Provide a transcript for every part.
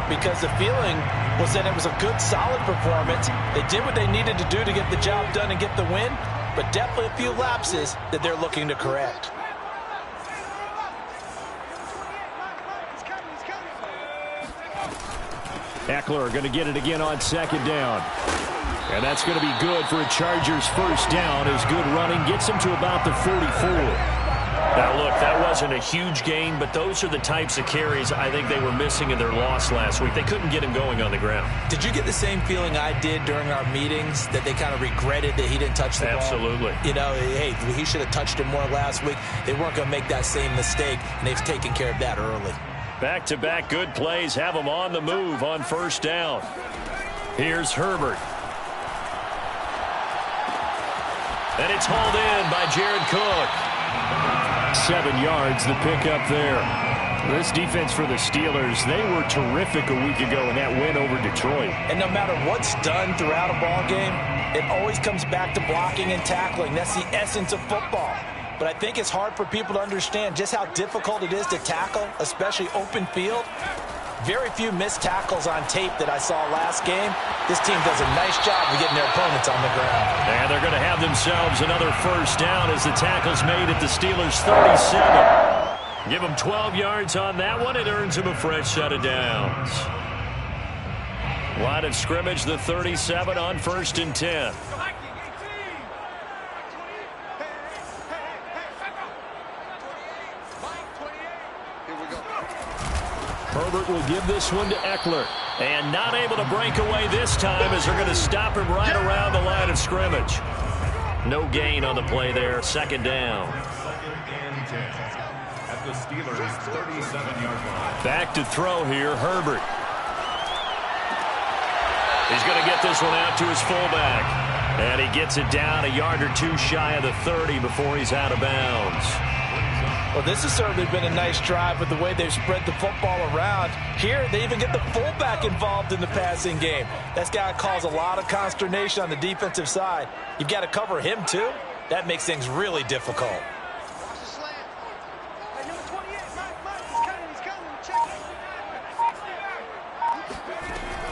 because the feeling was that it was a good, solid performance. They did what they needed to do to get the job done and get the win, but definitely a few lapses that they're looking to correct. Eckler going to get it again on second down. And that's going to be good for a Chargers first down as good running gets them to about the 44. Now, look, that wasn't a huge gain, but those are the types of carries I think they were missing in their loss last week. They couldn't get him going on the ground. Did you get the same feeling I did during our meetings, that they kind of regretted that he didn't touch the ball? Absolutely. You know, hey, he should have touched it more last week. They weren't going to make that same mistake, and they've taken care of that early. Back-to-back good plays have them on the move on first down. Here's Herbert. And it's hauled in by Jared Cook. 7 yards, the pickup there. This defense for the Steelers, they were terrific a week ago in that win over Detroit. And no matter what's done throughout a ball game, it always comes back to blocking and tackling. That's the essence of football. But I think it's hard for people to understand just how difficult it is to tackle, especially open field. Very few missed tackles on tape that I saw last game. This team does a nice job of getting their opponents on the ground. And they're going to have themselves another first down as the tackle's made at the Steelers' 37. Give them 12 yards on that one. It earns them a fresh set of downs. Line of scrimmage, the 37 on 1st and 10. Herbert will give this one to Eckler. And not able to break away this time as they're going to stop him right around the line of scrimmage. No gain on the play there. Second down. At the Steelers' 37-yard line. Back to throw here, Herbert. He's going to get this one out to his fullback. And he gets it down a yard or two shy of the 30 before he's out of bounds. Well, this has certainly been a nice drive with the way they've spread the football around. Here, they even get the fullback involved in the passing game. That's got to cause a lot of consternation on the defensive side. You've got to cover him, too. That makes things really difficult.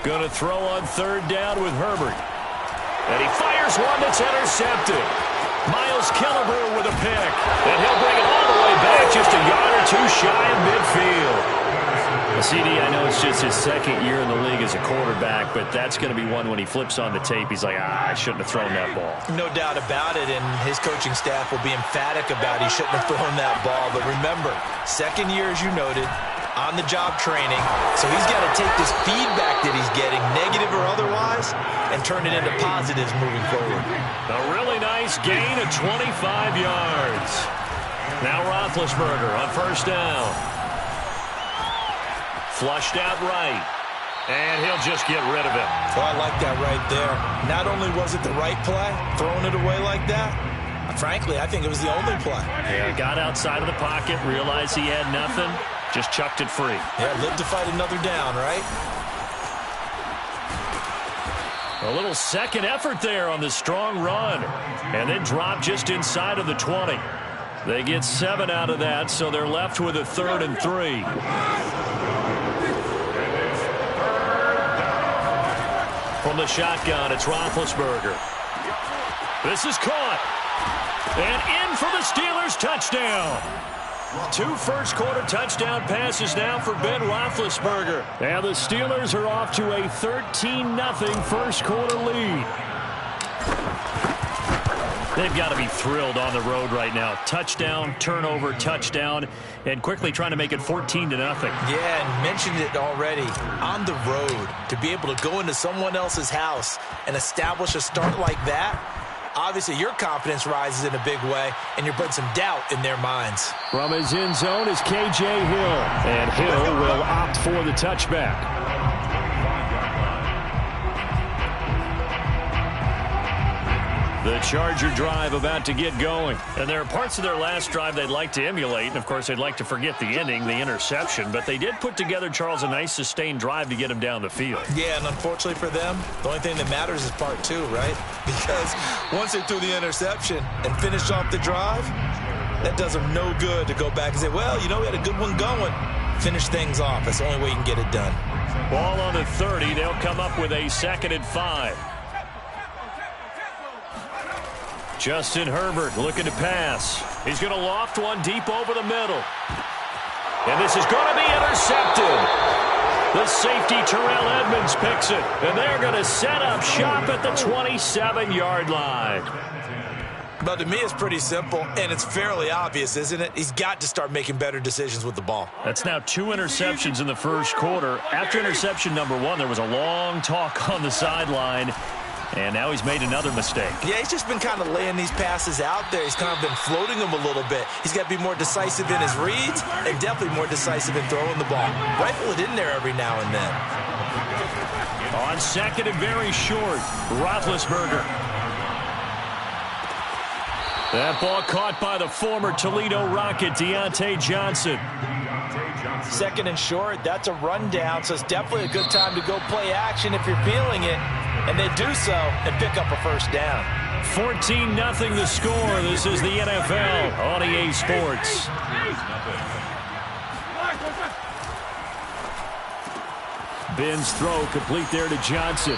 Going to throw on third down with Herbert. And he fires one that's intercepted. Miles Killebrew with a pick. And he'll bring it all the way back just a yard or two shy of midfield. CD, I know it's just his second year in the league as a quarterback, but that's going to be one when he flips on the tape. He's like, I shouldn't have thrown that ball. No doubt about it, and his coaching staff will be emphatic about he shouldn't have thrown that ball. But remember, second year, as you noted, on-the-job training. So he's got to take this feedback that he's getting, negative or otherwise, and turn it into positives moving forward. A really nice gain of 25 yards. Now Roethlisberger on first down. Flushed out right. And he'll just get rid of it. Oh, I like that right there. Not only was it the right play, throwing it away like that, frankly, I think it was the only play. Yeah, got outside of the pocket, realized he had nothing, just chucked it free. Yeah, live to fight another down, right? A little second effort there on the strong run. And then drop just inside of the 20. They get 7 out of that, so they're left with a 3rd and 3. From the shotgun, it's Roethlisberger. This is caught. And in for the Steelers, touchdown. 2 first-quarter touchdown passes now for Ben Roethlisberger. And the Steelers are off to a 13-0 first-quarter lead. They've got to be thrilled on the road right now. Touchdown, turnover, touchdown, and quickly trying to make it 14-0. Yeah, and mentioned it already. On the road, to be able to go into someone else's house and establish a start like that, obviously your confidence rises in a big way, and you're putting some doubt in their minds. From his end zone is K.J. Hill, and Hill will opt for the touchback. The Charger drive about to get going. And there are parts of their last drive they'd like to emulate. And, of course, they'd like to forget the ending, the interception. But they did put together, Charles, a nice sustained drive to get him down the field. Yeah, and unfortunately for them, the only thing that matters is part 2, right? Because once they threw the interception and finished off the drive, that does them no good to go back and say, well, you know, we had a good one going. Finish things off. That's the only way you can get it done. Ball on the 30. They'll come up with a 2nd and 5. Justin Herbert looking to pass. He's going to loft one deep over the middle. And this is going to be intercepted. The safety, Terrell Edmonds, picks it. And they're going to set up shop at the 27-yard line. But to me, it's pretty simple, and it's fairly obvious, isn't it? He's got to start making better decisions with the ball. That's now 2 interceptions in the first quarter. After interception number 1, there was a long talk on the sideline. And now he's made another mistake. Yeah, he's just been kind of laying these passes out there. He's kind of been floating them a little bit. He's got to be more decisive in his reads and definitely more decisive in throwing the ball. Rifle it in there every now and then. On 2nd and very short, Roethlisberger. That ball caught by the former Toledo Rocket, Deontay Johnson. 2nd and short, that's a rundown, so it's definitely a good time to go play action if you're feeling it. And they do so and pick up a first down. 14-0 the score. This is the NFL on EA Sports. Ben's throw complete there to Johnson.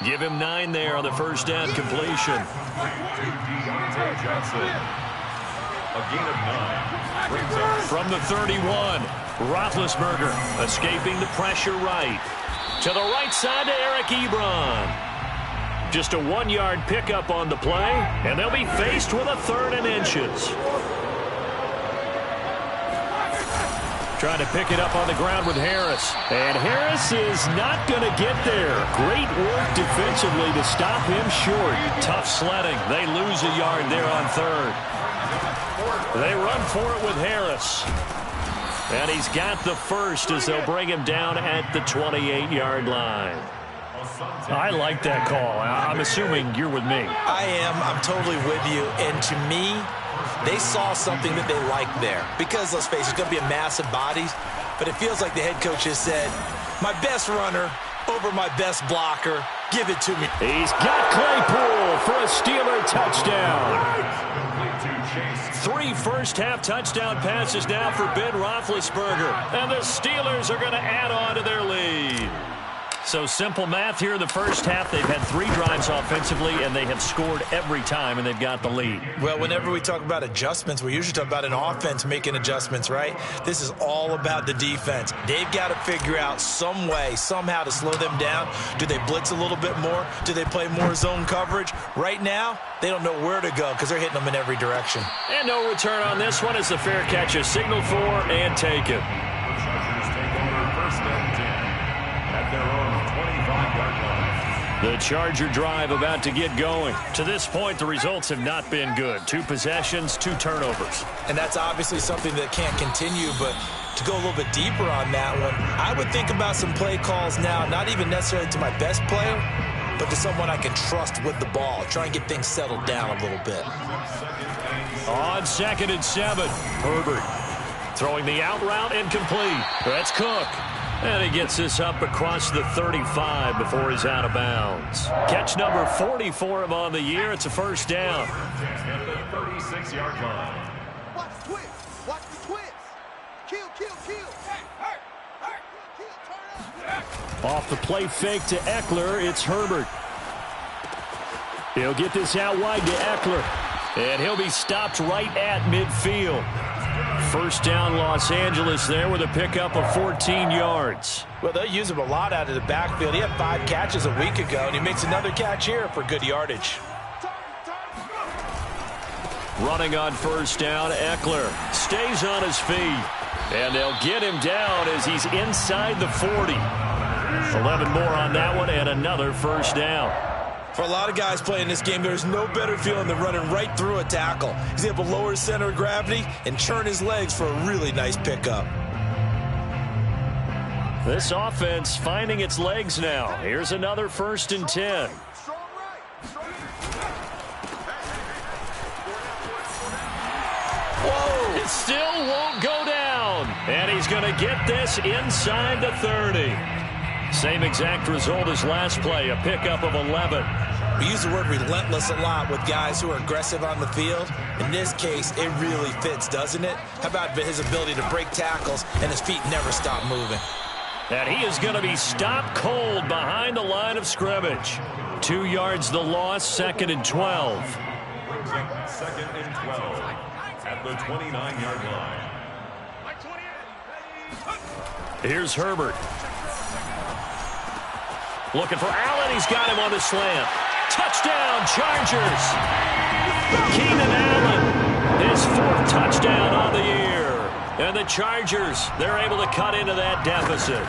Give him 9 there on the first down completion. Deontay Johnson. A gain of 9. From the 31, Roethlisberger escaping the pressure right. To the right side to Eric Ebron. Just a 1-yard pickup on the play, and they'll be faced with a 3rd and inches. Trying to pick it up on the ground with Harris. And Harris is not going to get there. Great work defensively to stop him short. Tough sledding. They lose a yard there on 3rd. They run for it with Harris. And he's got the first as they'll bring him down at the 28-yard line. I like that call. I'm assuming you're with me. I am. I'm totally with you. And to me, they saw something that they liked there. Because, let's face it, it's going to be a massive bodies. But it feels like the head coach has said, my best runner over my best blocker. Give it to me. He's got Claypool for a Steeler touchdown. 3 first-half touchdown passes now for Ben Roethlisberger. And the Steelers are going to add on to their lead. So simple math here in the first half. They've had 3 drives offensively, and they have scored every time, and they've got the lead. Well, whenever we talk about adjustments, we usually talk about an offense making adjustments, right? This is all about the defense. They've got to figure out some way, somehow to slow them down. Do they blitz a little bit more? Do they play more zone coverage? Right now, they don't know where to go because they're hitting them in every direction. And no return on this one as the fair catch is signaled for and taken. The Charger drive about to get going. To this point, the results have not been good. 2 possessions, 2 turnovers. And that's obviously something that can't continue, but to go a little bit deeper on that one, I would think about some play calls now, not even necessarily to my best player, but to someone I can trust with the ball. Try and get things settled down a little bit. On 2nd and 7, Herbert throwing the out route incomplete. That's Cook. And he gets this up across the 35 before he's out of bounds. Catch number 40 for him on the year. It's a first down. At the 36-yard line. Watch the twist. Watch the twist. Kill, kill, kill. Off the play fake to Eckler, it's Herbert. He'll get this out wide to Eckler. And he'll be stopped right at midfield. First down, Los Angeles there with a pickup of 14 yards. Well, they'll use him a lot out of the backfield. He had 5 catches a week ago, and he makes another catch here for good yardage. Running on first down, Eckler stays on his feet. And they'll get him down as he's inside the 40. 11 more on that one and another first down. For a lot of guys playing this game, there's no better feeling than running right through a tackle. He's able to lower his center of gravity and churn his legs for a really nice pickup. This offense finding its legs now. Here's another 1st and 10. Whoa! It still won't go down. And he's going to get this inside the 30. Same exact result as last play, a pickup of 11. We use the word relentless a lot with guys who are aggressive on the field. In this case, it really fits, doesn't it? How about his ability to break tackles and his feet never stop moving? And he is going to be stopped cold behind the line of scrimmage. 2 yards the loss, 2nd and 12. Brings up 2nd and 12 at the 29-yard line. Here's Herbert. Looking for Allen. He's got him on the slant. Touchdown, Chargers. Keenan Allen, his 4th touchdown on the year. And the Chargers, they're able to cut into that deficit.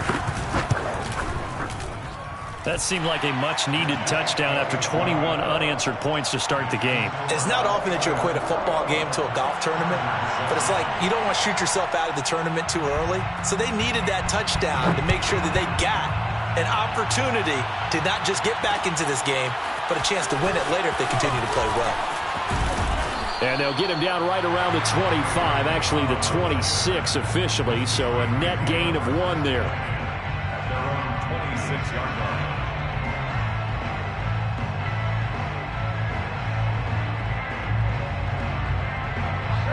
That seemed like a much-needed touchdown after 21 unanswered points to start the game. It's not often that you equate a football game to a golf tournament, but it's like you don't want to shoot yourself out of the tournament too early. So they needed that touchdown to make sure that they got an opportunity to not just get back into this game, but a chance to win it later if they continue to play well. And they'll get him down right around the 25, actually the 26 officially, so a net gain of 1 there. At their own 26-yard line.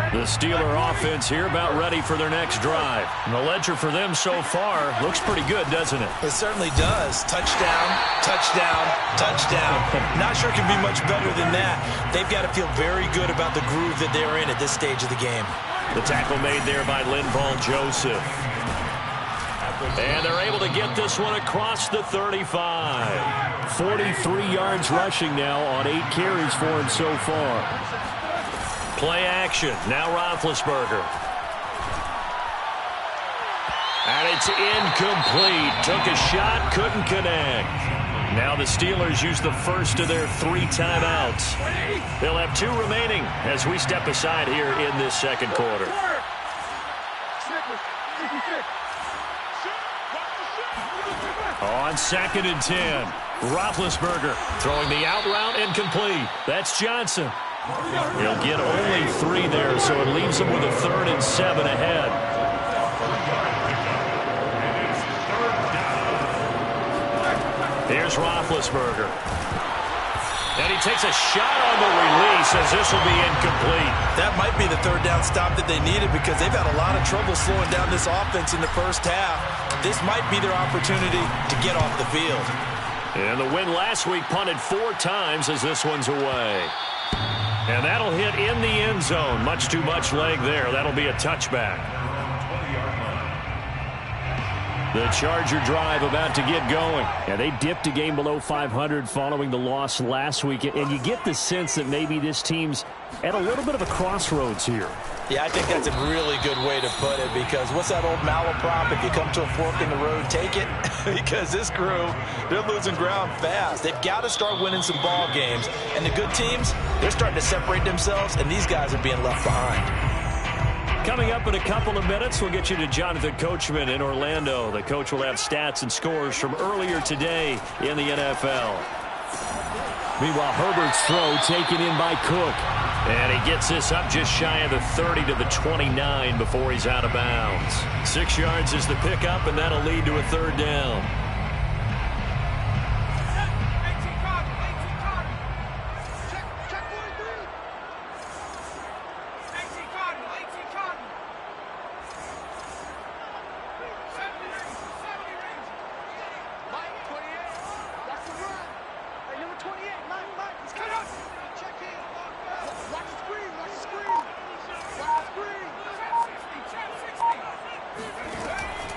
The Steeler offense here about ready for their next drive. And the ledger for them so far looks pretty good, doesn't it? It certainly does. Touchdown, touchdown, touchdown. Not sure it can be much better than that. They've got to feel very good about the groove that they're in at this stage of the game. The tackle made there by Linval Joseph. And they're able to get this one across the 35. 43 yards rushing now on 8 carries for him so far. Play action. Now Roethlisberger. And it's incomplete. Took a shot, couldn't connect. Now the Steelers use the first of their 3 timeouts. They'll have 2 remaining as we step aside here in this second quarter. On 2nd and 10. Roethlisberger throwing the out route incomplete. That's Johnson. He'll get only 3 there, so it leaves him with a 3rd and 7 ahead. Here's Roethlisberger. And he takes a shot on the release as this will be incomplete. That might be the 3rd down stop that they needed because they've had a lot of trouble slowing down this offense in the first half. This might be their opportunity to get off the field. And the win last week punted 4 times as this one's away. And that'll hit in the end zone. Much too much leg there. That'll be a touchback. The Charger drive about to get going. Yeah, they dipped a game below 500 following the loss last week. And you get the sense that maybe this team's at a little bit of a crossroads here. Yeah, I think that's a really good way to put it because what's that old malaprop? If you come to a fork in the road, take it. Because this crew, they're losing ground fast. They've got to start winning some ball games. And the good teams, they're starting to separate themselves, and these guys are being left behind. Coming up in a couple of minutes, we'll get you to Jonathan Coachman in Orlando. The coach will have stats and scores from earlier today in the NFL. Meanwhile, Herbert's throw taken in by Cook. And he gets this up just shy of the 30 to the 29 before he's out of bounds. 6 yards is the pickup, and that'll lead to a 3rd down.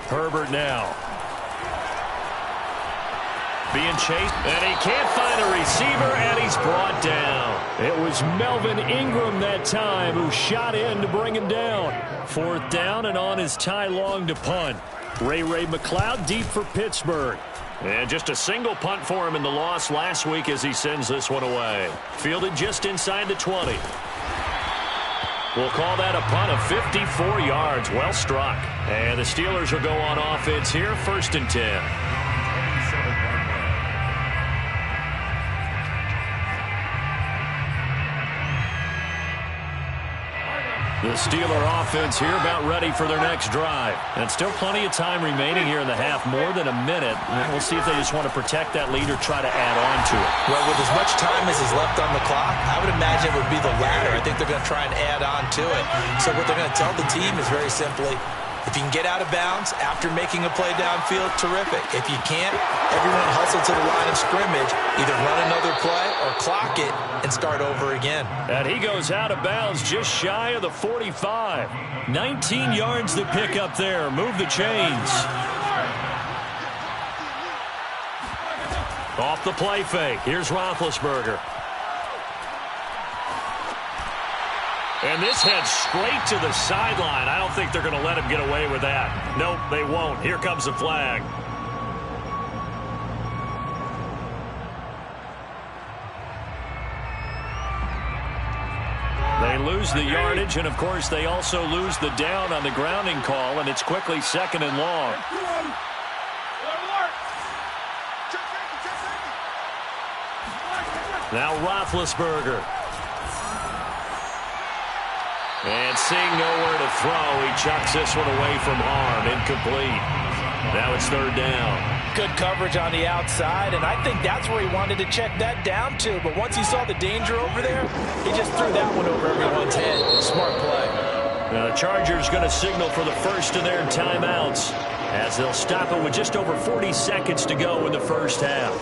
Herbert now. Being chased, and he can't find a receiver, and he's brought down. It was Melvin Ingram that time who shot in to bring him down. 4th down, and on his Ty Long to punt. Ray McLeod deep for Pittsburgh. And just a single punt for him in the loss last week as he sends this one away. Fielded just inside the 20. We'll call that a punt of 54 yards. Well struck. And the Steelers will go on offense here, 1st and 10. The Steeler offense here about ready for their next drive. And still plenty of time remaining here in the half, more than a minute. And we'll see if they just want to protect that lead or try to add on to it. Well, with as much time as is left on the clock, I would imagine it would be the latter. I think they're going to try and add on to it. So what they're going to tell the team is very simply, if you can get out of bounds after making a play downfield, terrific. If you can't, everyone hustle to the line of scrimmage, either run another play or clock it and start over again. And he goes out of bounds just shy of the 45. 19 yards to pick up there. Move the chains. Off the play fake. Here's Roethlisberger. And this heads straight to the sideline. I don't think they're going to let him get away with that. Nope, they won't. Here comes the flag. They lose the yardage, and, of course, they also lose the down on the grounding call, and it's quickly 2nd and long. Now Roethlisberger. And seeing nowhere to throw, he chucks this one away from harm. Incomplete. Now it's 3rd down. Good coverage on the outside, and I think that's where he wanted to check that down to. But once he saw the danger over there, he just threw that one over everyone's head. Smart play. Now the Chargers going to signal for the first of their timeouts as they'll stop it with just over 40 seconds to go in the first half.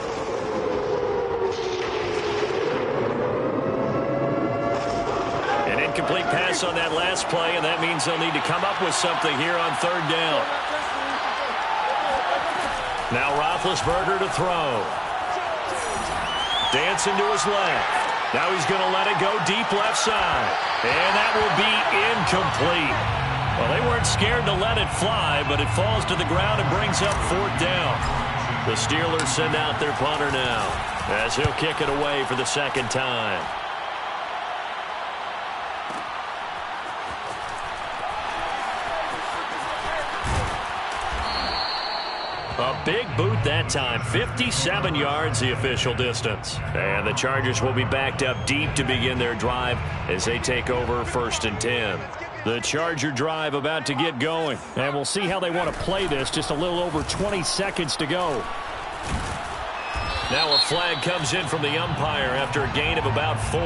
Incomplete pass on that last play, and that means they'll need to come up with something here on 3rd down. Now Roethlisberger to throw. Dancing to his left. Now he's going to let it go deep left side. And that will be incomplete. Well, they weren't scared to let it fly, but it falls to the ground and brings up 4th down. The Steelers send out their punter now as he'll kick it away for the 2nd time. A big boot that time. 57 yards the official distance. And the Chargers will be backed up deep to begin their drive as they take over 1st and 10. The Charger drive about to get going. And we'll see how they want to play this. Just a little over 20 seconds to go. Now a flag comes in from the umpire after a gain of about 4.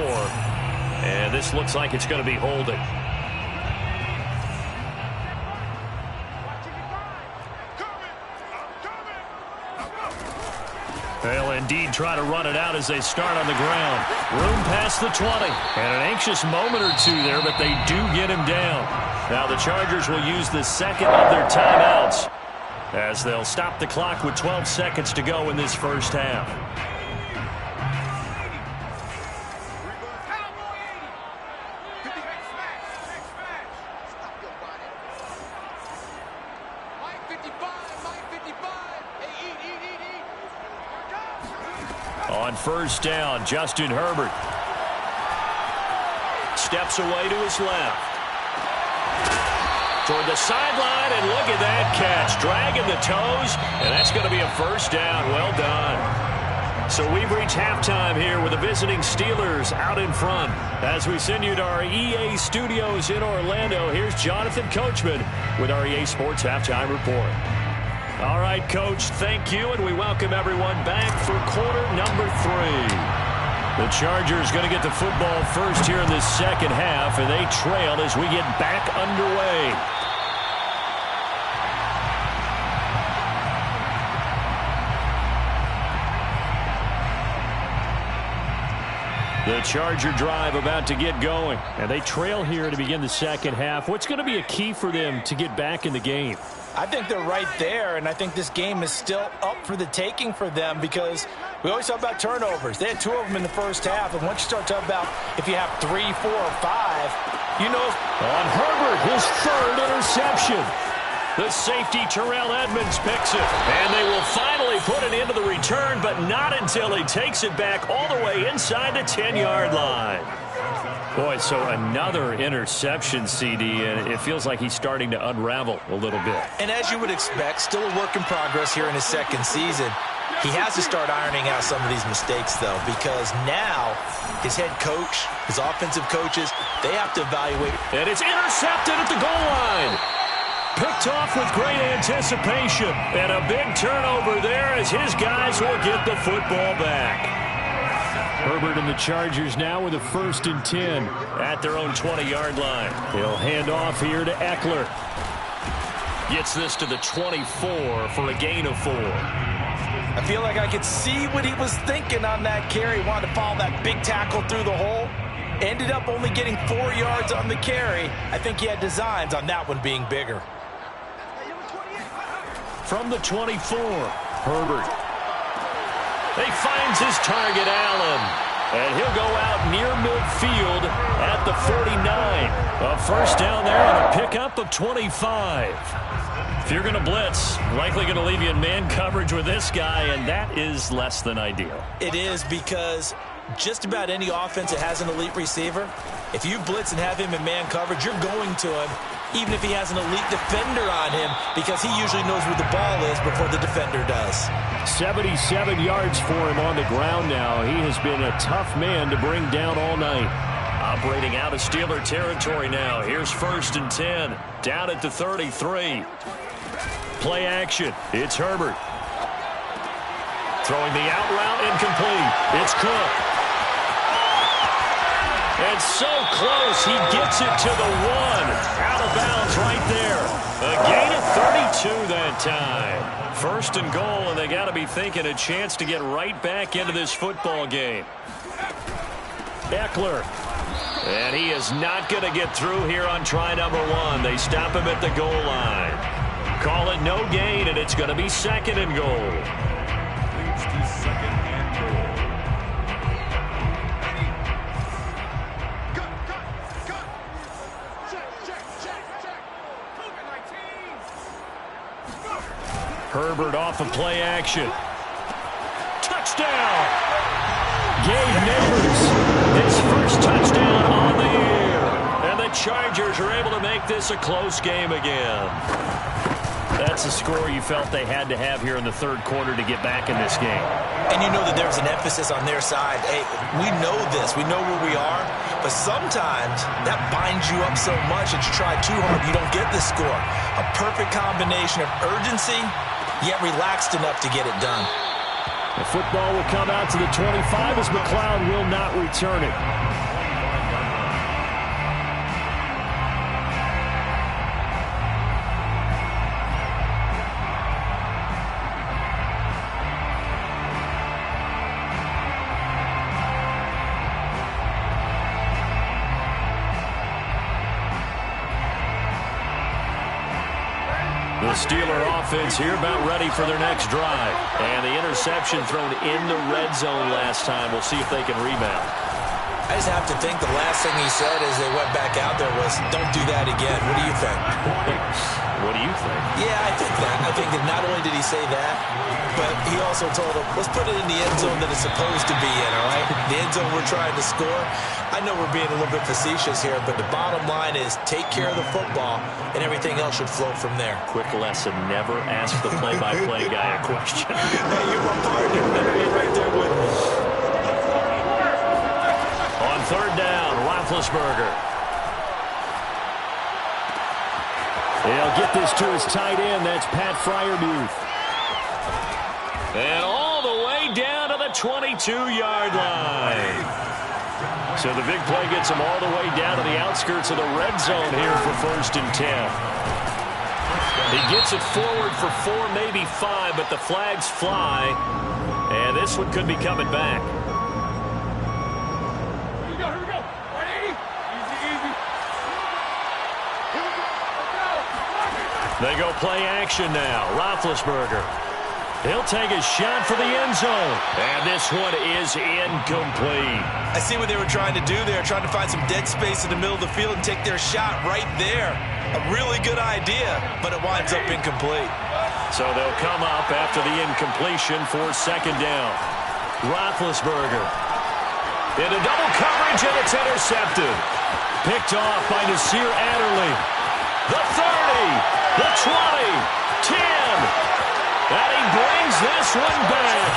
And this looks like it's going to be holding. They'll indeed try to run it out as they start on the ground. Room past the 20. And an anxious moment or two there, but they do get him down. Now the Chargers will use the 2nd of their timeouts as they'll stop the clock with 12 seconds to go in this first half. On 1st down, Justin Herbert steps away to his left. Toward the sideline, and look at that catch. Dragging the toes, and that's going to be a 1st down. Well done. So we've reached halftime here with the visiting Steelers out in front. As we send you to our EA studios in Orlando, here's Jonathan Coachman with our EA Sports Halftime Report. All right, Coach, thank you, and we welcome everyone back for quarter number 3. The Chargers going to get the football first here in this 2nd half, and they trail as we get back underway. The Charger drive about to get going, and they trail here to begin the 2nd half. What's going to be a key for them to get back in the game? I think they're right there, and I think this game is still up for the taking for them because we always talk about turnovers. They had 2 of them in the first half, and once you start talking about if you have 3, 4, or 5, you know. On Herbert, his 3rd interception. The safety, Terrell Edmonds, picks it. And they will finally put it into the return, but not until he takes it back all the way inside the 10-yard line. Boy, so another interception, CD, and it feels like he's starting to unravel a little bit. And as you would expect, still a work in progress here in his 2nd season. He has to start ironing out some of these mistakes, though, because now his head coach, his offensive coaches, they have to evaluate. And it's intercepted at the goal line. Picked off with great anticipation. And a big turnover there as his guys will get the football back. Herbert and the Chargers now with a 1st and 10 at their own 20-yard line. He'll hand off here to Eckler. Gets this to the 24 for a gain of 4. I feel like I could see what he was thinking on that carry. Wanted to follow that big tackle through the hole. Ended up only getting 4 yards on the carry. I think he had designs on that one being bigger. From the 24, Herbert. He finds his target, Allen. And he'll go out near midfield at the 49. A first down there on a pickup of 25. If you're going to blitz, likely going to leave you in man coverage with this guy, and that is less than ideal. It is, because just about any offense that has an elite receiver, if you blitz and have him in man coverage, you're going to him, even if he has an elite defender on him, because he usually knows where the ball is before the defender does. 77 yards for him on the ground now. He has been a tough man to bring down all night. Operating out of Steeler territory now. Here's 1st and 10. Down at the 33. Play action. It's Herbert. Throwing the out route incomplete. It's Cook. And so close. He gets it to the 1. Out of bounds right there. A gain of 32 that time. 1st and goal, and they got to be thinking a chance to get right back into this football game. Eckler. And he is not going to get through here on try number 1. They stop him at the goal line. Call it no gain, and it's going to be 2nd and goal. Leads to 2nd and goal. Herbert off of play action. Touchdown! Gabe Neighbors, his first touchdown on the year. And the Chargers are able to make this a close game again. That's a score you felt they had to have here in the 3rd quarter to get back in this game. And you know that there's an emphasis on their side. Hey, we know this. We know where we are. But sometimes that binds you up so much that you try too hard, you don't get the score. A perfect combination of urgency, yet relaxed enough to get it done. The football will come out to the 25 as McLeod will not return it. The Steeler offense here about ready for their next drive. And the interception thrown in the red zone last time. We'll see if they can rebound. I just have to think the last thing he said as they went back out there was, don't do that again. What do you think? What do you think? Yeah, I think that. I think that not only did he say that, but he also told them, let's put it in the end zone that it's supposed to be in, all right? The end zone we're trying to score. I know we're being a little bit facetious here, but the bottom line is take care of the football, and everything else should flow from there. Quick lesson, never ask the play-by-play guy a question. Hey, you're my partner. You're right there with me. On 3rd down, Roethlisberger. He'll get this to his tight end. That's Pat Freiermuth. And all the way down to the 22-yard line. So the big play gets him all the way down to the outskirts of the red zone here for 1st and 10. He gets it forward for 4, maybe 5, but the flags fly. And this one could be coming back. They go play action now. Roethlisberger. He'll take a shot for the end zone. And this one is incomplete. I see what they were trying to do there, trying to find some dead space in the middle of the field and take their shot right there. A really good idea, but it winds up incomplete. So they'll come up after the incompletion for 2nd down. Roethlisberger. Into double coverage, and it's intercepted. Picked off by Nasir Adderley. The 30, the 20, 10. And he brings this one back.